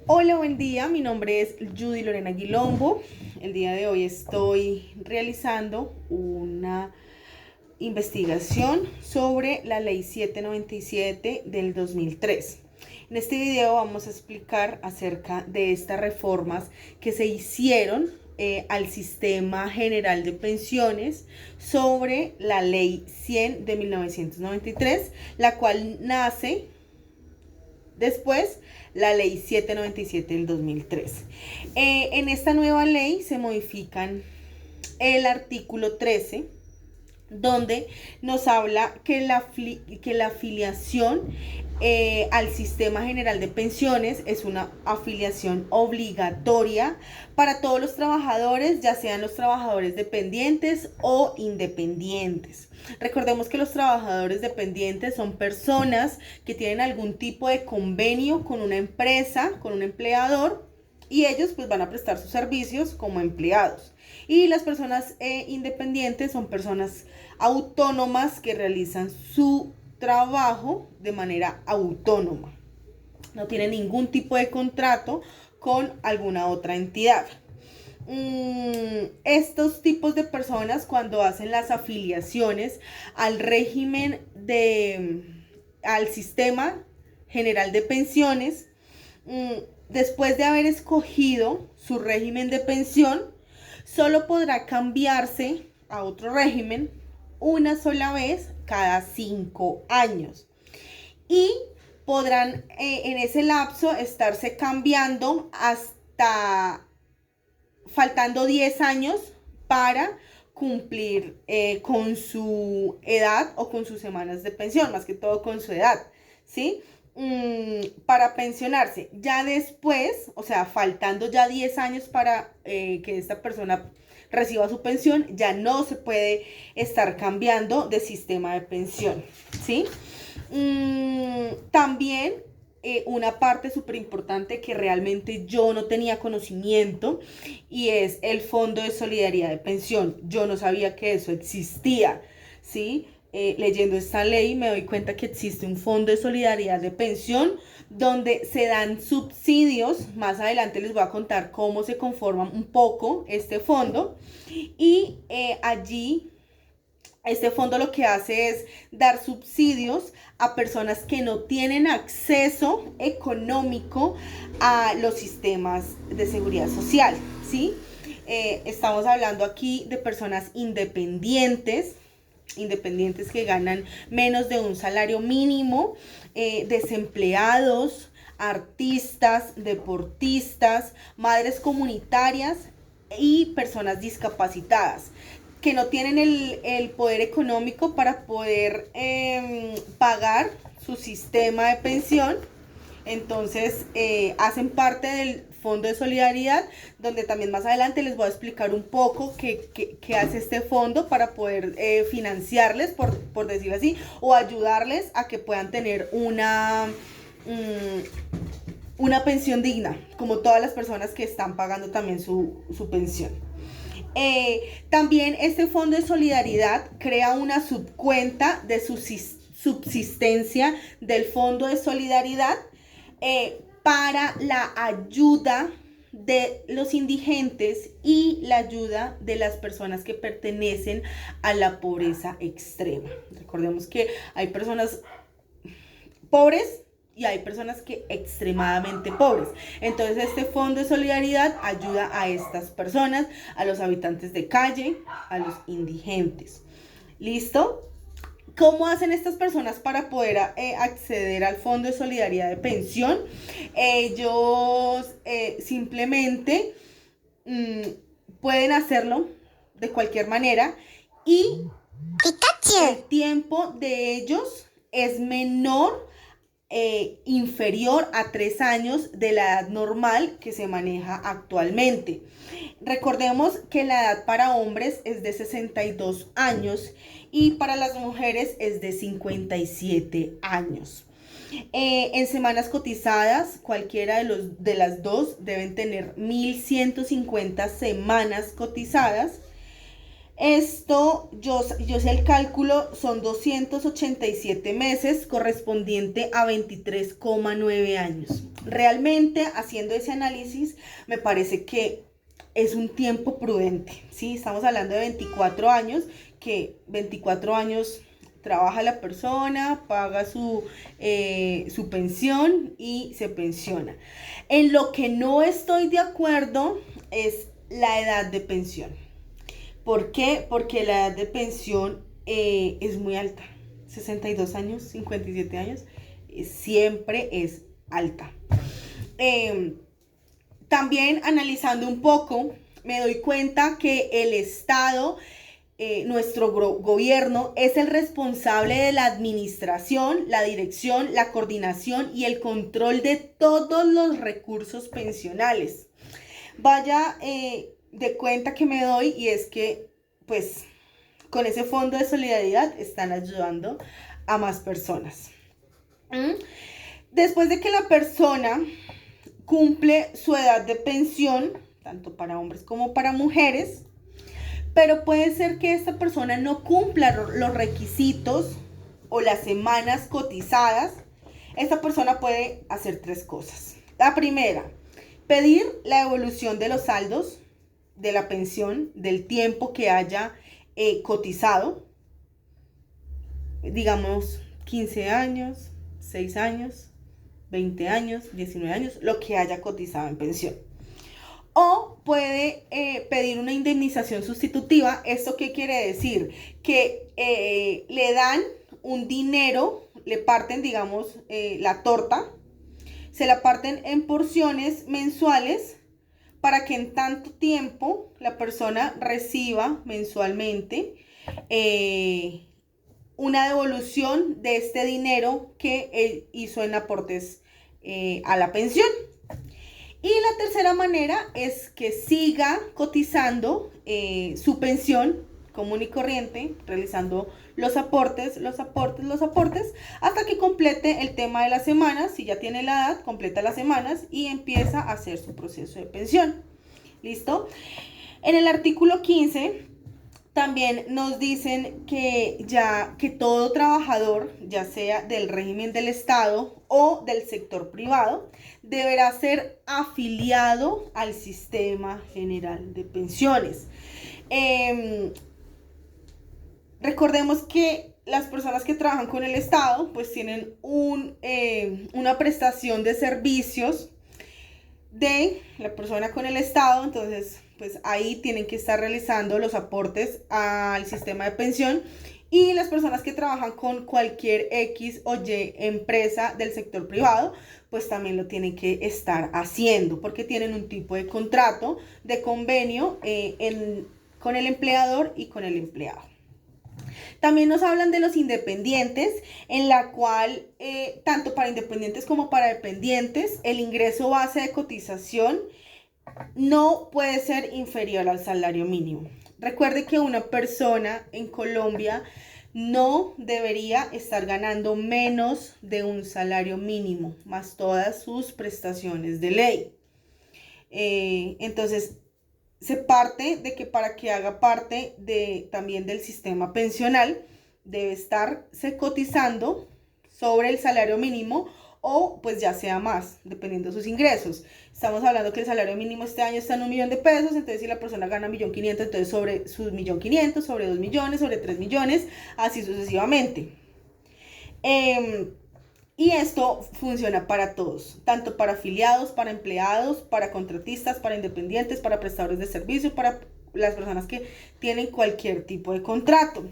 Hola, buen día. Mi nombre es Judy Lorena Guilombo. El día de hoy estoy realizando una investigación sobre la Ley 797 del 2003. En este video vamos a explicar acerca de estas reformas que se hicieron al Sistema General de Pensiones sobre la Ley 100 de 1993, la cual nace después la ley 797 del 2003. En esta nueva ley se modifican el artículo 13, donde nos habla que la afiliación al Sistema General de Pensiones es una afiliación obligatoria para todos los trabajadores, ya sean los trabajadores dependientes o independientes. Recordemos que los trabajadores dependientes son personas que tienen algún tipo de convenio con una empresa, con un empleador, y ellos pues van a prestar sus servicios como empleados. Y las personas independientes son personas autónomas que realizan su trabajo de manera autónoma. No tienen ningún tipo de contrato con alguna otra entidad. Estos tipos de personas, cuando hacen las afiliaciones al régimen al Sistema General de Pensiones, después de haber escogido su régimen de pensión, solo podrá cambiarse a otro régimen una sola vez cada 5 años. Y podrán en ese lapso estarse cambiando hasta faltando 10 años para cumplir con su edad o con sus semanas de pensión, más que todo con su edad, ¿sí? Para pensionarse. Ya después, o sea, faltando ya 10 años para que esta persona reciba su pensión, ya no se puede estar cambiando de sistema de pensión, ¿sí? También una parte súper importante que realmente yo no tenía conocimiento, y es el Fondo de Solidaridad de Pensión. Yo no sabía que eso existía, ¿sí? Leyendo esta ley me doy cuenta que existe un Fondo de Solidaridad de Pensión donde se dan subsidios. Más adelante les voy a contar cómo se conforma un poco este fondo. Y allí este fondo lo que hace es dar subsidios a personas que no tienen acceso económico a los sistemas de seguridad social, ¿sí? Estamos hablando aquí de personas independientes que ganan menos de un salario mínimo, desempleados, artistas, deportistas, madres comunitarias y personas discapacitadas que no tienen el poder económico para poder pagar su sistema de pensión. Entonces hacen parte del Fondo de Solidaridad, donde también más adelante les voy a explicar un poco qué hace este fondo para poder financiarles, por decirlo así, o ayudarles a que puedan tener una pensión digna, como todas las personas que están pagando también su pensión. También este Fondo de Solidaridad crea una subcuenta de subsistencia del Fondo de Solidaridad para la ayuda de los indigentes y la ayuda de las personas que pertenecen a la pobreza extrema. Recordemos que hay personas pobres y hay personas que extremadamente pobres. Entonces este Fondo de Solidaridad ayuda a estas personas, a los habitantes de calle, a los indigentes. ¿Listo? ¿Cómo hacen estas personas para poder acceder al Fondo de Solidaridad de Pensión? Ellos simplemente pueden hacerlo de cualquier manera, y el tiempo de ellos es menor, inferior a 3 años de la edad normal que se maneja actualmente. Recordemos que la edad para hombres es de 62 años y para las mujeres es de 57 años. En semanas cotizadas, cualquiera de las dos deben tener 1.150 semanas cotizadas. Esto, yo sé el cálculo, son 287 meses correspondiente a 23,9 años. Realmente, haciendo ese análisis, me parece que es un tiempo prudente, ¿sí? Estamos hablando de 24 años, que 24 años trabaja la persona, paga su pensión y se pensiona. En lo que no estoy de acuerdo es la edad de pensión. ¿Por qué? Porque la edad de pensión es muy alta. 62 años, 57 años, siempre es alta. También analizando un poco, me doy cuenta que el Estado, nuestro gobierno, es el responsable de la administración, la dirección, la coordinación y el control de todos los recursos pensionales. Vaya de cuenta que me doy, y es que, pues, con ese fondo de solidaridad están ayudando a más personas. Después de que la persona cumple su edad de pensión, tanto para hombres como para mujeres, pero puede ser que esta persona no cumpla los requisitos o las semanas cotizadas. Esta persona puede hacer 3 cosas. La primera, pedir la devolución de los saldos de la pensión del tiempo que haya cotizado, digamos 15 años, 6 años, 20 años, 19 años, lo que haya cotizado en pensión. O puede pedir una indemnización sustitutiva. ¿Esto qué quiere decir? Que le dan un dinero, le parten, digamos, la torta, se la parten en porciones mensuales para que en tanto tiempo la persona reciba mensualmente una devolución de este dinero que él hizo en aportes a la pensión. Y la tercera manera es que siga cotizando su pensión común y corriente, realizando los aportes, hasta que complete el tema de las semanas. Si ya tiene la edad, completa las semanas y empieza a hacer su proceso de pensión. ¿Listo? En el artículo 15 también nos dicen que todo trabajador, ya sea del régimen del Estado o del sector privado, deberá ser afiliado al Sistema General de Pensiones. Recordemos que las personas que trabajan con el Estado pues tienen una prestación de servicios de la persona con el Estado. Entonces pues ahí tienen que estar realizando los aportes al sistema de pensión, y las personas que trabajan con cualquier X o Y empresa del sector privado pues también lo tienen que estar haciendo, porque tienen un tipo de contrato, de convenio con el empleador y con el empleado. También nos hablan de los independientes, en la cual tanto para independientes como para dependientes el ingreso base de cotización no puede ser inferior al salario mínimo. Recuerde que una persona en Colombia no debería estar ganando menos de un salario mínimo, más todas sus prestaciones de ley. Entonces, se parte de que para que haga parte también del sistema pensional, debe estarse cotizando sobre el salario mínimo, o pues ya sea más, dependiendo de sus ingresos. Estamos hablando que el salario mínimo este año está en 1.000.000 de pesos, entonces si la persona gana 1.500.000, entonces sobre sus 1.500.000, sobre 2 millones, sobre 3 millones, así sucesivamente. Y esto funciona para todos, tanto para afiliados, para empleados, para contratistas, para independientes, para prestadores de servicio, para las personas que tienen cualquier tipo de contrato.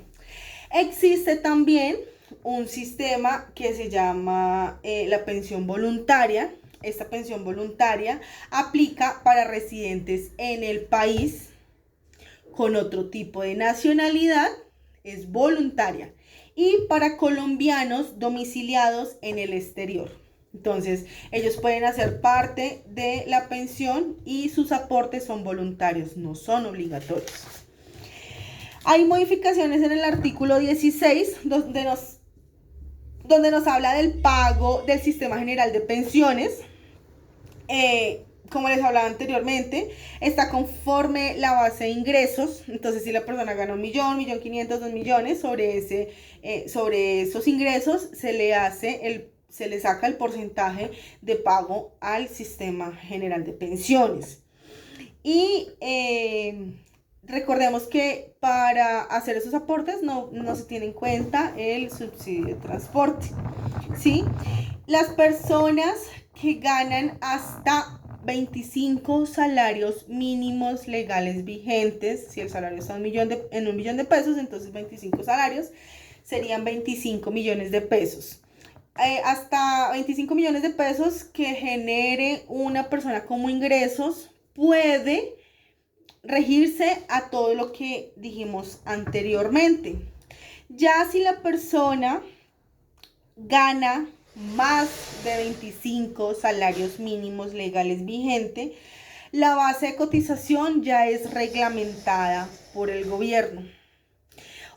Existe también un sistema que se llama la pensión voluntaria. Esta pensión voluntaria aplica para residentes en el país con otro tipo de nacionalidad, es voluntaria, y para colombianos domiciliados en el exterior. Entonces, ellos pueden hacer parte de la pensión y sus aportes son voluntarios, no son obligatorios. Hay modificaciones en el artículo 16 donde nos habla del pago del Sistema General de Pensiones. como les hablaba anteriormente, está conforme la base de ingresos. Entonces, si la persona gana 1.000.000, 1.500.000, 2.000.000, sobre esos ingresos se le saca el porcentaje de pago al sistema general de pensiones. Y recordemos que para hacer esos aportes no se tiene en cuenta el subsidio de transporte, ¿sí? Las personas que ganan hasta 25 salarios mínimos legales vigentes, si el salario está en $1.000.000 de pesos, entonces 25 salarios serían 25 millones de pesos. Hasta 25 millones de pesos que genere una persona como ingresos puede regirse a todo lo que dijimos anteriormente. Ya si la persona gana más de 25 salarios mínimos legales vigentes, la base de cotización ya es reglamentada por el gobierno.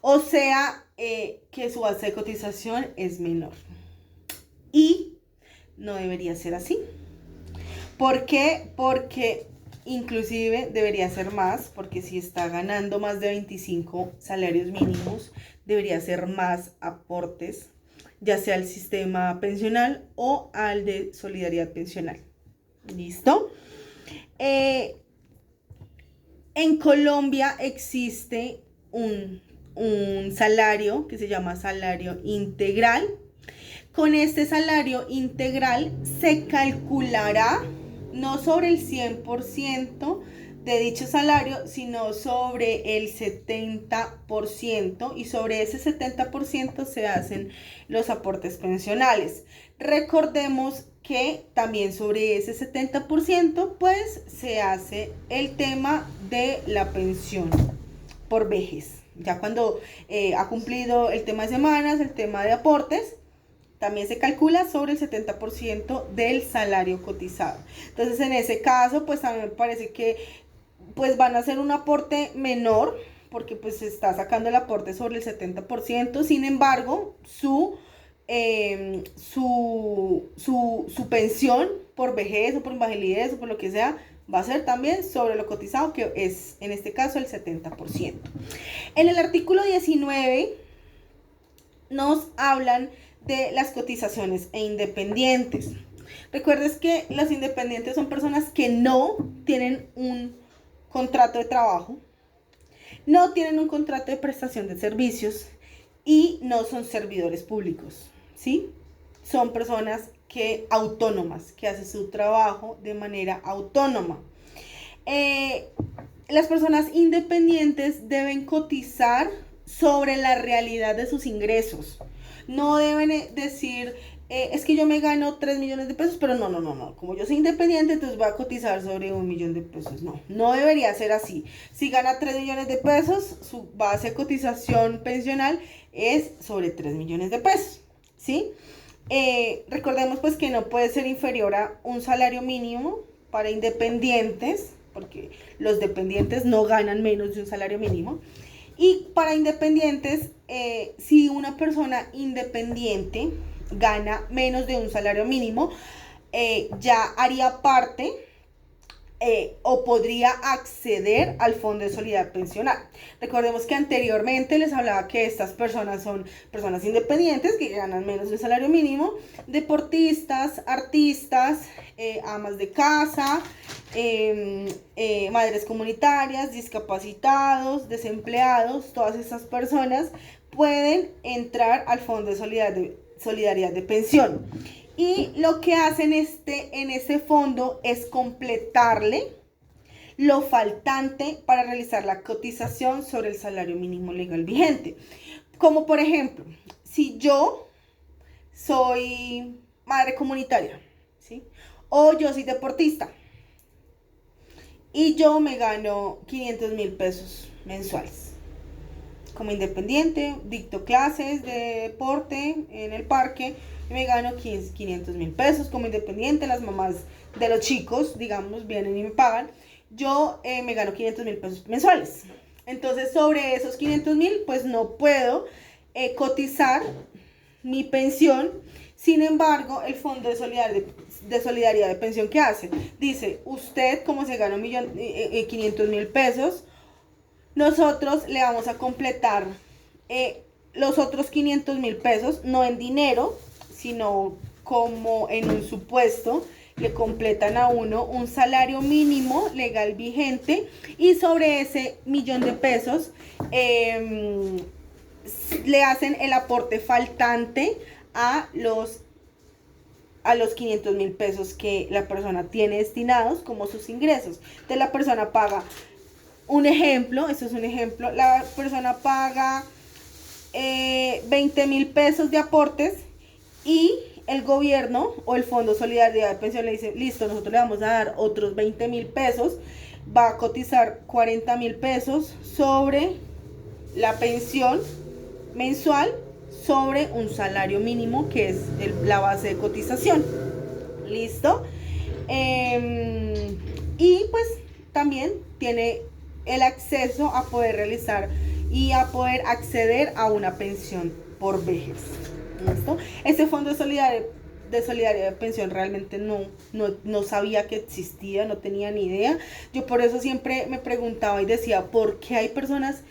O sea, que su base de cotización es menor. Y no debería ser así. ¿Por qué? Porque inclusive debería ser más, porque si está ganando más de 25 salarios mínimos, debería ser más aportes, ya sea al sistema pensional o al de solidaridad pensional. ¿Listo? En Colombia existe un salario que se llama salario integral. Con este salario integral se calculará no sobre el 100% de dicho salario, sino sobre el 70%, y sobre ese 70% se hacen los aportes pensionales. Recordemos que también sobre ese 70% pues se hace el tema de la pensión por vejez. Ya cuando ha cumplido el tema de semanas, el tema de aportes, también se calcula sobre el 70% del salario cotizado. Entonces, en ese caso, pues a mí me parece que pues van a hacer un aporte menor, porque pues se está sacando el aporte sobre el 70%. Sin embargo, su pensión por vejez o por invalidez o por lo que sea, va a ser también sobre lo cotizado, que es en este caso el 70%. En el artículo 19 nos hablan de las cotizaciones e independientes. Recuerdes que los independientes son personas que no tienen un contrato de trabajo, no tienen un contrato de prestación de servicios y no son servidores públicos, ¿sí? Son personas autónomas, que hacen su trabajo de manera autónoma. Las personas independientes deben cotizar sobre la realidad de sus ingresos. No deben decir, es que yo me gano 3 millones de pesos, pero no. Como yo soy independiente, entonces voy a cotizar sobre 1 millón de pesos. No debería ser así. Si gana 3 millones de pesos, su base de cotización pensional es sobre 3 millones de pesos, ¿sí? Recordemos pues que no puede ser inferior a un salario mínimo para independientes, porque los dependientes no ganan menos de un salario mínimo. Y para independientes, si una persona independiente gana menos de un salario mínimo, ya haría parte o podría acceder al Fondo de Solidaridad Pensional. Recordemos que anteriormente les hablaba que estas personas son personas independientes que ganan menos de un salario mínimo, deportistas, artistas, amas de casa, madres comunitarias, discapacitados, desempleados. Todas estas personas pueden entrar al Fondo de Solidaridad de Pensión. Y lo que hacen en ese fondo es completarle lo faltante para realizar la cotización sobre el salario mínimo legal vigente. Como por ejemplo, si yo soy madre comunitaria, ¿sí? O yo soy deportista y yo me gano 500.000 pesos mensuales. Como independiente, dicto clases de deporte en el parque y me gano 500.000 pesos. Como independiente, las mamás de los chicos, digamos, vienen y me pagan. Yo me gano 500.000 pesos mensuales. Entonces, sobre esos 500.000, pues no puedo cotizar mi pensión, Sin embargo, el Fondo de Solidaridad de Pensión, ¿qué hace? Dice, usted como se gana 500.000 pesos, nosotros le vamos a completar los otros 500.000 pesos, no en dinero, sino como en un supuesto, le completan a uno un salario mínimo legal vigente y sobre ese 1.000.000 de pesos le hacen el aporte faltante a los 500.000 pesos que la persona tiene destinados como sus ingresos. Entonces la persona paga, un ejemplo, esto es un ejemplo, la persona paga 20.000 pesos de aportes y el gobierno o el Fondo de Solidaridad de Pensión le dice, listo, nosotros le vamos a dar otros 20.000 pesos, va a cotizar 40.000 pesos sobre la pensión mensual sobre un salario mínimo que es la base de cotización. ¿Listo? Y pues también tiene el acceso a poder realizar y a poder acceder a una pensión por vejez. ¿Listo? Este Fondo de Solidaridad de Pensión realmente no sabía que existía, no tenía ni idea. Yo por eso siempre me preguntaba y decía, ¿por qué hay personas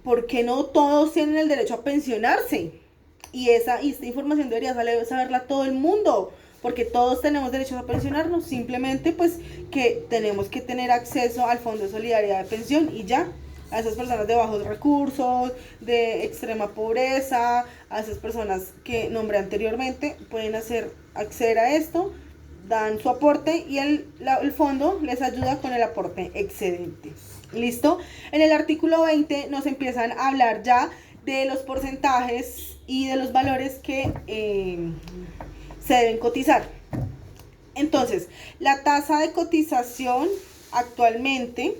por qué no todos tienen el derecho a pensionarse? Y esta información debería saberla todo el mundo, porque todos tenemos derecho a pensionarnos, simplemente pues que tenemos que tener acceso al Fondo de Solidaridad de Pensión y ya. A esas personas de bajos recursos, de extrema pobreza, a esas personas que nombré anteriormente, pueden acceder a esto, dan su aporte y el fondo les ayuda con el aporte excedente. ¿Listo? En el artículo 20 nos empiezan a hablar ya de los porcentajes y de los valores que se deben cotizar. Entonces, la tasa de cotización actualmente